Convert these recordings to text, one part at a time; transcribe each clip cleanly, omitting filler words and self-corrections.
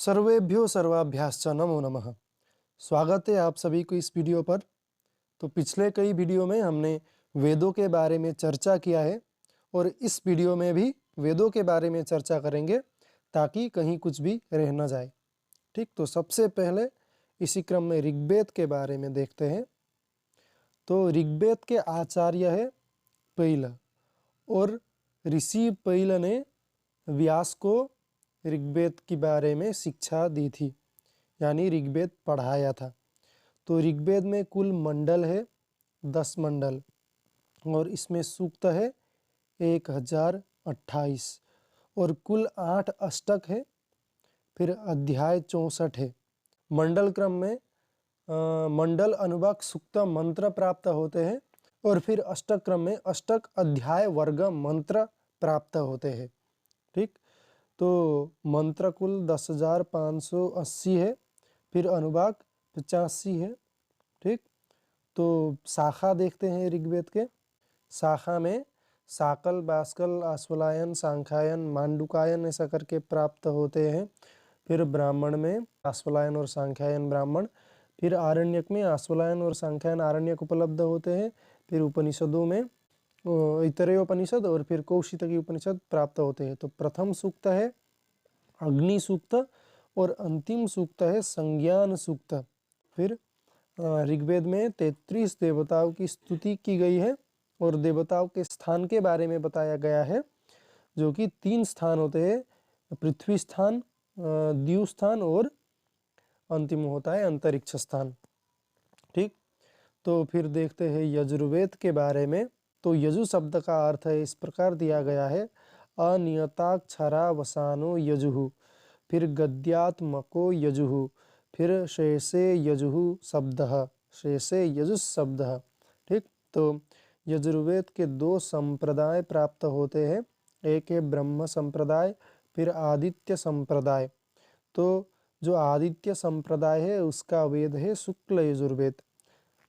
सर्वेभ्यो सर्वाभ्याश्च नमो नमः। स्वागत है आप सभी को इस वीडियो पर। तो पिछले कई वीडियो में हमने वेदों के बारे में चर्चा किया है और इस वीडियो में भी वेदों के बारे में चर्चा करेंगे ताकि कहीं कुछ भी रह न जाए। ठीक, तो सबसे पहले इसी क्रम में ऋग्वेद के बारे में देखते हैं। तो ऋग्वेद के आचार्य है पैल और ऋषि पैल ने व्यास को ऋग्वेद के बारे में शिक्षा दी थी, यानी ऋग्वेद पढ़ाया था। तो ऋग्वेद में कुल मंडल है 10 मंडल और इसमें सूक्त है 1028 और कुल 8 अष्टक है। फिर अध्याय 64 है। मंडल क्रम में मंडल अनुवाक सूक्त मंत्र प्राप्त होते हैं और फिर अष्टक क्रम में अष्टक अध्याय वर्ग मंत्र प्राप्त होते हैं। ठीक, तो मंत्र कुल 10,580 है। फिर अनुवाक 85 है। ठीक, तो शाखा देखते हैं ऋग्वेद के। शाखा में साकल, बास्कल, आश्वलायन, सांख्यायन, मांडुकायन ऐसा करके प्राप्त होते हैं। फिर ब्राह्मण में आश्वलायन और सांख्यायन ब्राह्मण। फिर आरण्यक में आश्वलायन और सांख्यायन आरण्यक उपलब्ध होते हैं। फिर उपनिषदों में ऐतरेय उपनिषद और फिर कौशितकी उपनिषद प्राप्त होते हैं। तो प्रथम सूक्त है अग्नि सूक्त और अंतिम सूक्त है संज्ञान सूक्त। फिर ऋग्वेद में 33 देवताओं की स्तुति की गई है और देवताओं के स्थान के बारे में बताया गया है, जो कि 3 स्थान होते हैं, पृथ्वी स्थान, द्यु स्थान और अंतिम होता है अंतरिक्ष स्थान। ठीक, तो फिर देखते हैं यजुर्वेद के बारे में। तो यजु शब्द का अर्थ है इस प्रकार दिया गया है, अनियताक्षरावसानो यजुः। फिर गद्यात्मको यजुः। फिर शेषे यजुः शब्दः, शेषे यजुः शब्दः। ठीक, तो यजुर्वेद के 2 संप्रदाय प्राप्त होते हैं। एक है ब्रह्म संप्रदाय, फिर आदित्य संप्रदाय। तो जो आदित्य संप्रदाय है उसका वेद है शुक्ल यजुर्वेद।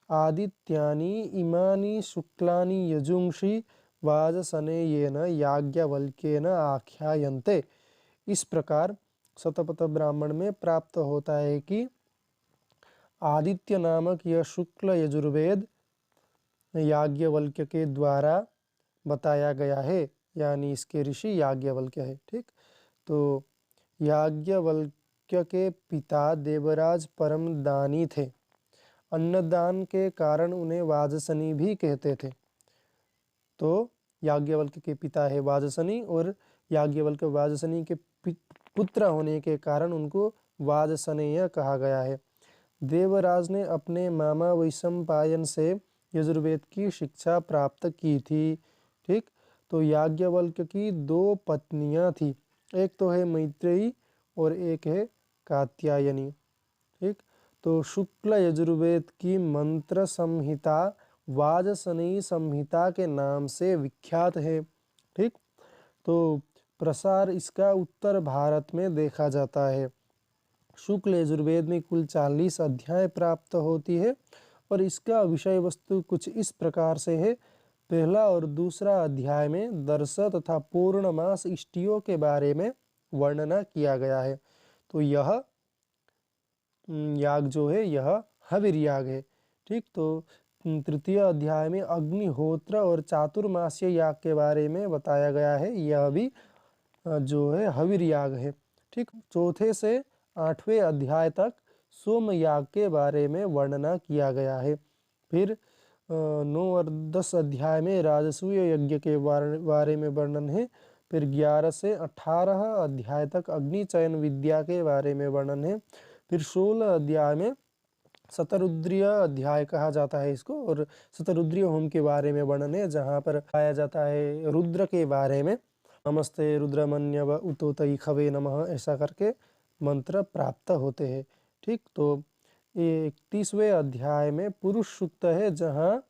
आदित्यानि इमानि शुक्लानि यजुंषि वाजसनेयेन याज्ञवल्क्येन आख्यायन्ते। इस प्रकार शतपथ ब्राह्मण में प्राप्त होता है कि आदित्य नामक यह शुक्ल यजुर्वेद याज्ञवल्क्य के द्वारा बताया गया है, यानी इसके ऋषि याज्ञवल्क्य है। ठीक, तो याज्ञवल्क्य के पिता देवराज परम दानी थे। अन्नदान के कारण उन्हें वाजसनी भी कहते थे। तो याज्ञवल्क्य के पिता है वाजसनी और याज्ञवल्क्य वाजसनी के पुत्र होने के कारण उनको वाजसनेय कहा गया है। देवराज ने अपने मामा वैशंपायन से यजुर्वेद की शिक्षा प्राप्त की थी। ठीक, तो याज्ञवल्क्य की 2 पत्नियां थी, एक तो है मैत्रेयी और एक है कात्यायनी। ठीक, तो शुक्ल यजुर्वेद की मंत्र संहिता वाजसनेयी संहिता के नाम से विख्यात है। ठीक, तो प्रसार इसका उत्तर भारत में देखा जाता है। शुक्ल यजुर्वेद में कुल 40 अध्याय प्राप्त होती है और इसका विषय वस्तु कुछ इस प्रकार से है। पहला और दूसरा अध्याय में दर्श तथा पूर्णमास इष्टियों के बारे में वर्णना किया गया है। तो यह याग जो है यह हविर याग है। ठीक, तो तृतीय अध्याय में अग्निहोत्र और चातुर्मास्य याग के बारे में बताया गया है, यह भी जो है हविर याग है। ठीक, चौथे से 8वें अध्याय तक सोम याग के बारे में वर्णना किया गया है। फिर 9 और 10 अध्याय में राजसूय यज्ञ के बारे में वर्णन है। फिर 11 से 18 अध्याय तक अग्नि चयन विद्या के बारे में वर्णन है। फिर 16 अध्याय में शतरुद्रीय अध्याय कहा जाता है इसको, और शतरुद्रीय होम के बारे में वर्णन है, जहाँ पर पाया जाता है रुद्र के बारे में। नमस्ते रुद्रमन्यव उतोतई खवे नमः ऐसा करके मंत्र प्राप्त होते हैं। ठीक, तो 31वें अध्याय में पुरुष सूक्त है, जहाँ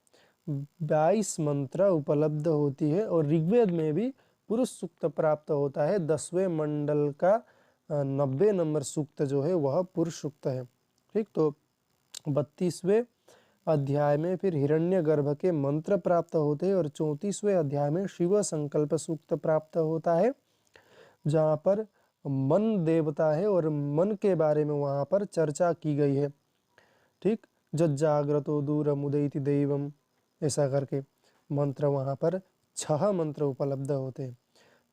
22 मंत्र उपलब्ध होती है और ऋग्वेद में भी पुरुष सूक्त प्राप्त होता है। 10वें मंडल का 90 नंबर सूक्त जो है वह पुरुष सूक्त है। ठीक, तो 32वें अध्याय में फिर हिरण्यगर्भ के मंत्र प्राप्त होते हैं और 34वें अध्याय में शिव संकल्प सूक्त प्राप्त होता है, जहाँ पर मन देवता है और मन के बारे में वहाँ पर चर्चा की गई है। ठीक, जज्जाग्रतो दूरमुदैति दैवम, ऐसा करके मंत्र वहाँ पर 6 मंत्र उपलब्ध होते हैं।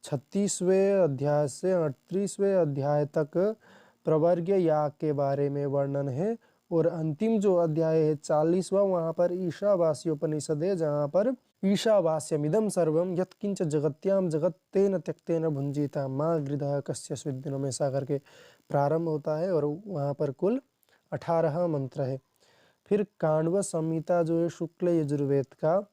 36वें अध्याय से 38वें अध्याय तक प्रवर्ग्य याग के बारे में वर्णन है और अंतिम जो अध्याय है 40वां, वहाँ पर ईशावास्योपनिषद है, जहाँ पर ईशावास्यमिदं सर्वं यत्किंच जगत्याम जगत तेन त्यक्तेन भुंजीता माँ गृधः कस्य स्विद्दिनम्, ऐसा करके प्रारंभ होता है और वहाँ पर कुल 18 मंत्र है। फिर काण्व संहिता जो है शुक्ल यजुर्वेद का,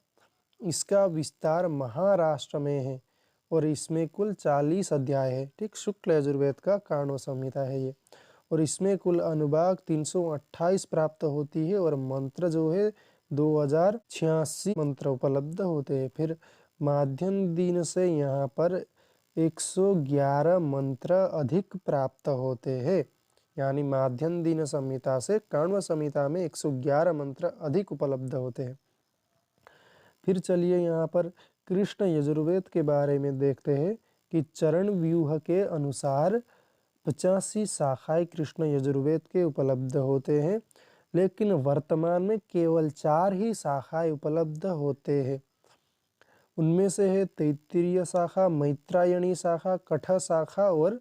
इसका विस्तार महाराष्ट्र में है और इसमें कुल 40 अध्याय है। ठीक, शुक्ल यजुर्वेद का काण्व संहिता है ये, और इसमें कुल अनुभाग 328 प्राप्त होती है और मंत्र जो है 2086 मंत्र उपलब्ध होते हैं। फिर माध्यम दिन से यहाँ पर 111 मंत्र अधिक प्राप्त होते हैं, यानी माध्यम दिन संहिता से काण्व संहिता में 111 मंत्र अधिक उपलब्ध होते हैं। फिर चलिए यहाँ पर कृष्ण यजुर्वेद के बारे में देखते हैं कि चरण व्यूह के अनुसार 85 शाखाएं कृष्ण यजुर्वेद के उपलब्ध होते हैं, लेकिन वर्तमान में केवल 4 ही शाखाएं उपलब्ध होते हैं। उनमें से है तैत्तिरीय शाखा, मैत्रायणी शाखा, कठ शाखा और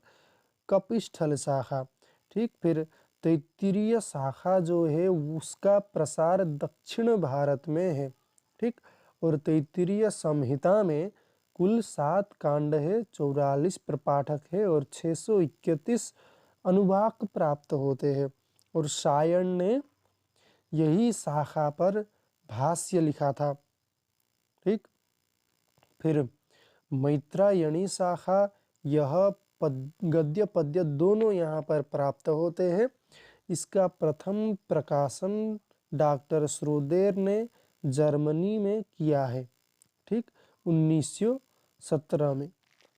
कपिस्थल शाखा। ठीक, फिर तैत्तिरीय शाखा जो है उसका प्रसार दक्षिण भारत में है। ठीक, और तैत्तिरीय संहिता में कुल 7 कांड है, 44 प्रपाठक है और 631 अनुवाक प्राप्त होते हैं। और सायण ने यही शाखा पर भाष्य लिखा था। ठीक, फिर मैत्रायणी शाखा, यह गद्य पद्य दोनों यहाँ पर प्राप्त होते हैं। इसका प्रथम प्रकाशन डॉक्टर श्रोदेर ने जर्मनी में किया है। ठीक, 1917 में।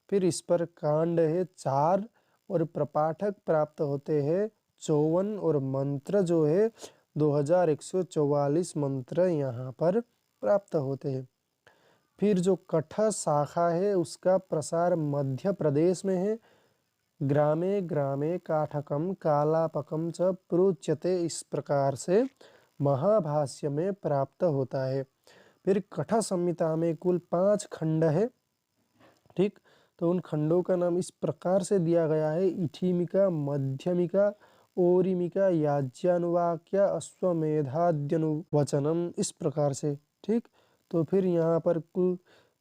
फिर इस पर कांड है 4 और प्रपाठक प्राप्त होते हैं 54 और मंत्र जो है 2144 मंत्र यहाँ पर प्राप्त होते हैं। फिर जो कठ शाखा है उसका प्रसार मध्य प्रदेश में है। ग्रामे ग्रामे काठकम कालापकम च प्रोच्यते, इस प्रकार से महाभाष्य में प्राप्त होता है। फिर कठ संहिता में कुल 5 खंड है। ठीक, तो उन खंडों का नाम इस प्रकार से दिया गया है: इठीमिका, मध्यमिका, ओरिमिका, याज्ञानुवाक्य, अश्वमेधाद्यनुवचनम, इस प्रकार से। ठीक, तो फिर यहाँ पर कुल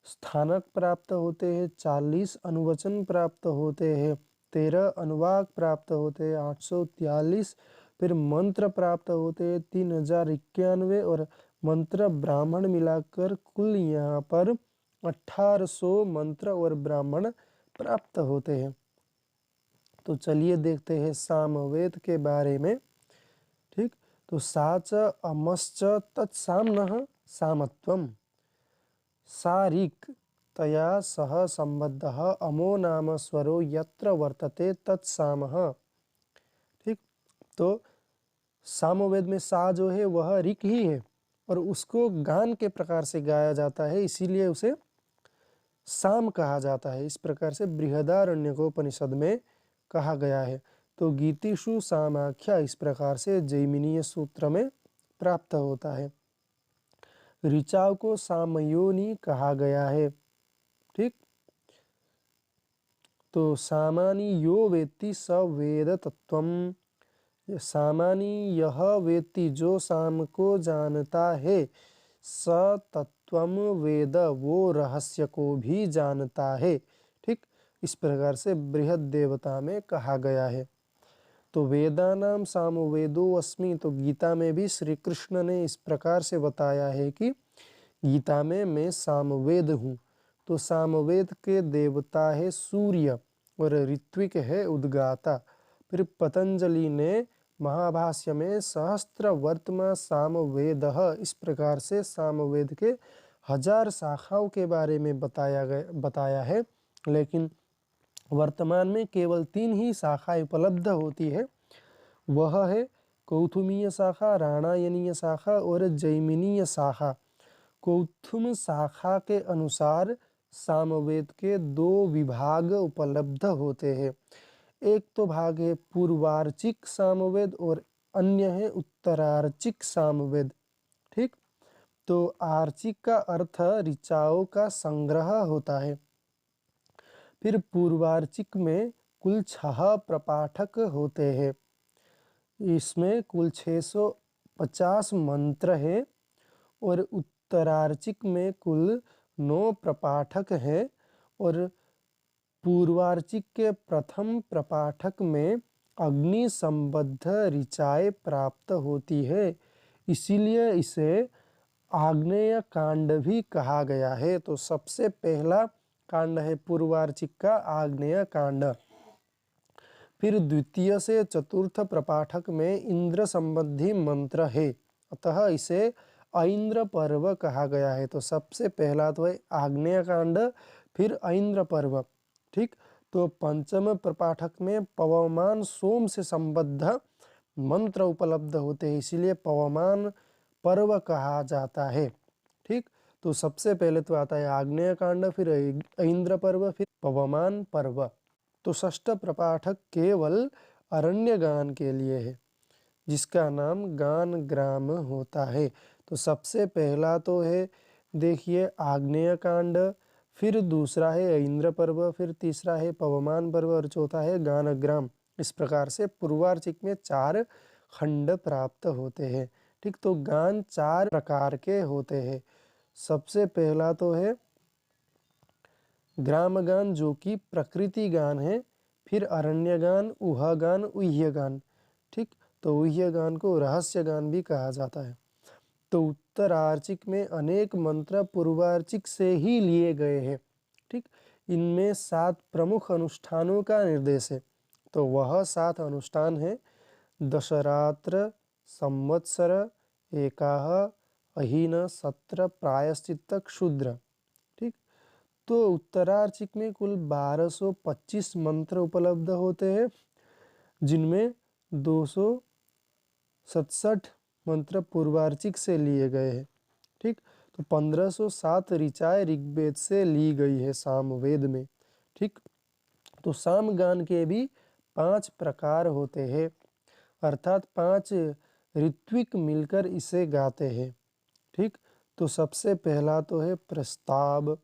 स्थानक प्राप्त होते हैं, 40 अनुवचन प्राप्त होते हैं, 13 अनुवाक प्राप्त होते हैं, 843। फिर मंत्र प्राप्त होते हैं 3091 और मंत्र ब्राह्मण मिलाकर कुल यहाँ पर 1800 मंत्र और ब्राह्मण प्राप्त होते हैं। तो चलिए देखते हैं सामवेद के बारे में। ठीक, तो साच अमश्च तत्साम्नः सामत्वम, सारिक तया सह संबद्धः अमो नाम स्वरो यत्र वर्तते तत्सामः। ठीक, तो सामवेद में सा जो है वह ऋक ही है और उसको गान के प्रकार से गाया जाता है, इसीलिए उसे साम कहा जाता है। इस प्रकार से बृहदारण्यकोपनिषद में कहा गया है। तो गीतिषु सामाख्या इस प्रकार से जैमिनीय सूत्र में प्राप्त होता है। ऋचाव को सामयोनि कहा गया है। ठीक, तो सामानी यो वेत्ति स वेद तत्वम, सामानी यह वेत्ति जो साम को जानता है, स तत्वम वेद वो रहस्य को भी जानता है। ठीक, इस प्रकार से बृहद देवता में कहा गया है। तो वेदानाम सामवेदो अस्मि, तो गीता में भी श्री कृष्ण ने इस प्रकार से बताया है कि गीता में मैं सामवेद हूँ। तो सामवेद के देवता है सूर्य और ऋत्विक है उद्गाता। फिर पतंजलि ने महाभाष्य में सहस्त्र वर्तमा सामवेदः, इस प्रकार से सामवेद के 1000 शाखाओं के बारे में बताया है, लेकिन वर्तमान में केवल 3 ही शाखाएं उपलब्ध होती है। वह है कौथुमीय शाखा, राणायनीय शाखा और जैमिनीय शाखा। कौथुम शाखा के अनुसार सामवेद के 2 विभाग उपलब्ध होते हैं। एक तो भाग है पूर्वार्चिक सामवेद और अन्य है उत्तरार्चिक सामवेद। ठीक, तो आर्चिक का अर्थ ऋचाओं का संग्रह होता है। फिर पूर्वार्चिक में कुल 6 प्रपाठक होते हैं। इसमें कुल 650 मंत्र है और उत्तरार्चिक में कुल 9 प्रपाठक हैं और पूर्वार्चिक के प्रथम प्रपाठक में अग्नि संबद्ध ऋचाएं प्राप्त होती है, इसीलिए इसे आग्नेय कांड भी कहा गया है। तो सबसे पहला कांड है पूर्वार्चिक का आग्नेय कांड। फिर द्वितीय से चतुर्थ प्रपाठक में इंद्र संबंधी मंत्र है, अतः इसे ऐन्द्र पर्व कहा गया है। तो सबसे पहला तो है आग्नेय कांड, फिर ऐन्द्र पर्व। ठीक, तो पंचम प्रपाठक में पवमान सोम से संबद्ध मंत्र उपलब्ध होते हैं, इसीलिए पवमान पर्व कहा जाता है। ठीक, तो सबसे पहले तो आता है आग्नेय कांड, फिर ऐन्द्र पर्व, फिर पवमान पर्व। तो षष्ठ प्रपाठक केवल अरण्य गान के लिए है, जिसका नाम गान ग्राम होता है। तो सबसे पहला तो है देखिए आग्नेय कांड, फिर दूसरा है ऐन्द्र पर्व, फिर तीसरा है पवमान पर्व और चौथा है गान ग्राम। इस प्रकार से पूर्वार्चिक में 4 खंड प्राप्त होते हैं। ठीक, तो गान 4 प्रकार के होते हैं। सबसे पहला तो है ग्राम गान, जो कि प्रकृति गान है, फिर अरण्य गान, उह गान, उह्य गान। ठीक, तो उह्य गान को रहस्य गान भी कहा जाता है। तो उत्तरार्चिक में अनेक मंत्र पूर्वार्चिक से ही लिए गए हैं। ठीक, इनमें 7 प्रमुख अनुष्ठानों का निर्देश है। तो वह 7 अनुष्ठान है दशरात्र, संवत्सर, एकाह, अहीन, सत्र, प्रायश्चित्त, क्षुद्र। ठीक, तो उत्तरार्चिक में कुल 1225 मंत्र उपलब्ध होते हैं, जिनमें 267 मंत्र पूर्वार्चिक से लिए गए हैं। ठीक, तो 1507 ऋचाएं ऋग्वेद से ली गई है सामवेद में। ठीक, तो सामगान के भी 5 प्रकार होते हैं, अर्थात 5 ऋत्विक मिलकर इसे गाते हैं। ठीक, तो सबसे पहला तो है प्रस्ताव,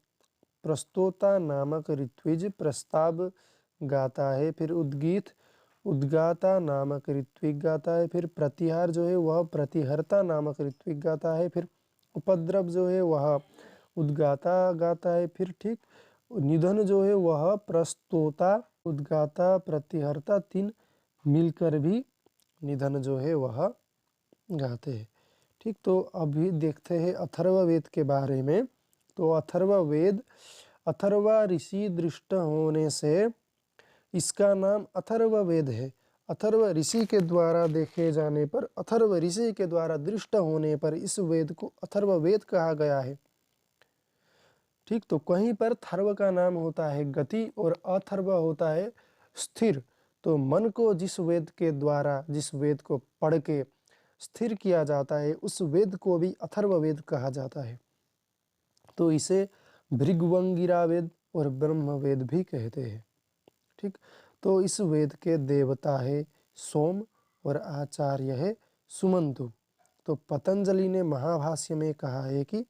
प्रस्तोता नामक ऋत्विज प्रस्ताव गाता है। फिर उद्गीत, उद्गाता नामक ऋत्विक गाता है। फिर प्रतिहार जो है वह प्रतिहर्ता नामक ऋत्विक गाता है। फिर उपद्रव जो है वह उद्गाता गाता है। फिर ठीक, निधन जो है वह प्रस्तोता, उद्गाता, प्रतिहर्ता 3 मिलकर भी निधन जो है वह गाते हैं। ठीक, तो अभी देखते हैं अथर्ववेद के बारे में। तो अथर्ववेद अथर्वा ऋषि दृष्ट होने से इसका नाम अथर्ववेद है। अथर्व ऋषि के द्वारा देखे जाने पर, अथर्व ऋषि के द्वारा दृष्ट होने पर इस वेद को अथर्ववेद कहा गया है। ठीक, तो कहीं पर थर्व का नाम होता है गति और अथर्व होता है स्थिर। तो मन को जिस वेद के द्वारा, जिस वेद को पढ़ के स्थिर किया जाता है, उस वेद को भी अथर्ववेद कहा जाता है। तो इसे भृगुवंगिरा वेद और ब्रह्मवेद भी कहते हैं। ठीक, तो इस वेद के देवता है सोम और आचार्य है सुमंतु। तो पतंजलि ने महाभाष्य में कहा है कि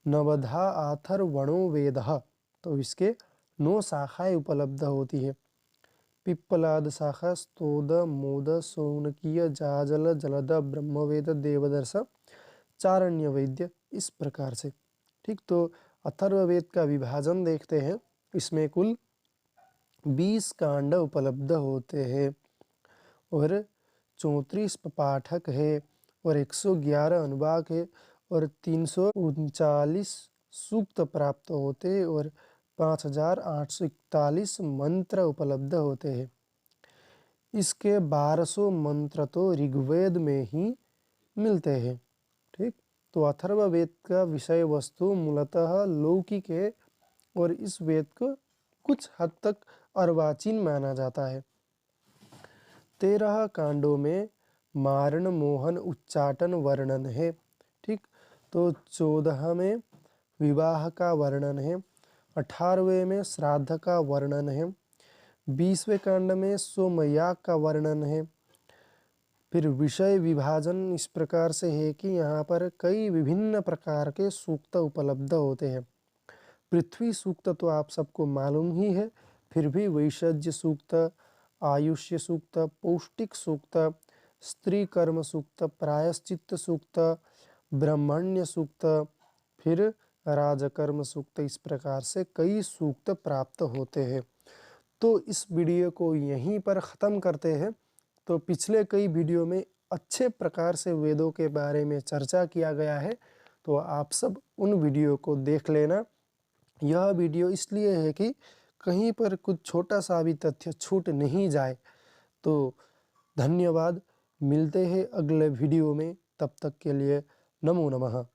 नवधा अथर्वणो वेदः, तो इसके 9 शाखाएं उपलब्ध होती है। पिप्पलाद शाखा, स्तोद, मोद, शौनकीय, जाजल, जलद, ब्रह्मवेद, देवदर्श, चारण्य वैद्य, इस प्रकार से। ठीक, तो अथर्ववेद का विभाजन देखते हैं। इसमें कुल 20 कांड उपलब्ध होते हैं और 34 पाठक है और 111 अनुवाक है और 339 सूक्त प्राप्त होते हैं और 5841 मंत्र उपलब्ध होते हैं। इसके 1200 मंत्र तो ऋग्वेद में ही मिलते हैं। ठीक, तो अथर्ववेद का विषय वस्तु मूलतः लौकिक है और इस वेद को कुछ हद तक अर्वाचीन माना जाता है। 13 कांडों में मारण, मोहन, उच्चाटन वर्णन है। ठीक, तो 14 में विवाह का वर्णन है, 18वें में श्राद्ध का वर्णन है, 20वें कांड में सोमयाग का वर्णन है। फिर विषय विभाजन इस प्रकार से है कि यहाँ पर कई विभिन्न प्रकार के सूक्त उपलब्ध होते हैं। पृथ्वी सूक्त तो आप सबको मालूम ही है, फिर भी वैषज्य सूक्त, आयुष्य सूक्त, पौष्टिक सूक्त, स्त्री कर्म सूक्त, प्रायश्चित्त सूक्त, ब्रह्मण्य सूक्त, फिर राजकर्म सूक्त, इस प्रकार से कई सूक्त प्राप्त होते हैं। तो इस वीडियो को यहीं पर ख़त्म करते हैं। तो पिछले कई वीडियो में अच्छे प्रकार से वेदों के बारे में चर्चा किया गया है, तो आप सब उन वीडियो को देख लेना। यह वीडियो इसलिए है कि कहीं पर कुछ छोटा सा भी तथ्य छूट नहीं जाए। तो धन्यवाद, मिलते हैं अगले वीडियो में, तब तक के लिए नमो नमः।